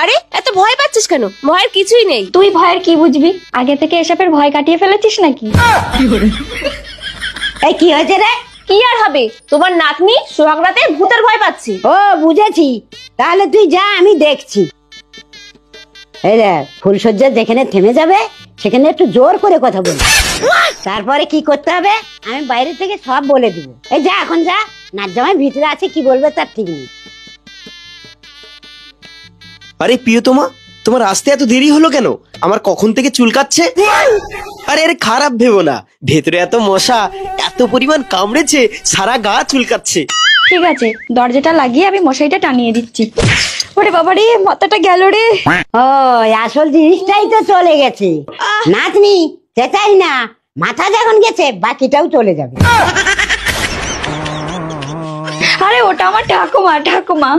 আরে এত ভয় পাচ্ছিস কেন? ভয়ের কিছুই নেই। তুই ভয়ের কি বুঝবি? আগে থেকে এসবের ভয় কাটিয়ে ফেলেছিস নাকি? এই কি হয়েছে রে? কি আর হবে, তোমার নাতনি সোহাগ রাতে ভূতের ভয় পাচ্ছি। ও বুঝেছি, তাহলে তুই যা, আমি দেখছি। এই রে, ফুলসজ্জা যেখানে থেমে যাবে সেখানে একটু জোর করে কথা বল, তারপরে কি করতে হবে আমি বাইরে থেকে সব বলে দিব। এই যা, এখন যা, নাচ জামাই ভিতরে আছে, কি বলবে তার ঠিক নেই। আরে প্রিয়তমা, তোমার আসতে এত দেরি হলো কেন? আমার কখন থেকে চুলকাচ্ছে। আরে আরে খারাপ ভেবো না, ভেতরে এত মশা, এত পরিমাণ কামড়েছে, সারা গা চুলকাচ্ছে। ঠিক আছে, দরজাটা লাগিয়ে আমি মশারিটা টানিয়ে দিচ্ছি। ওরে বাবা রে, মাথাটা গেল রে। ও, আসল জিনিসটাই তো চলে গেছে। নাতনি চেঁচাই না, মাথা যখন গেছে বাকিটাও চলে যাবে। আরে ওটা আমার ঠাকুমা।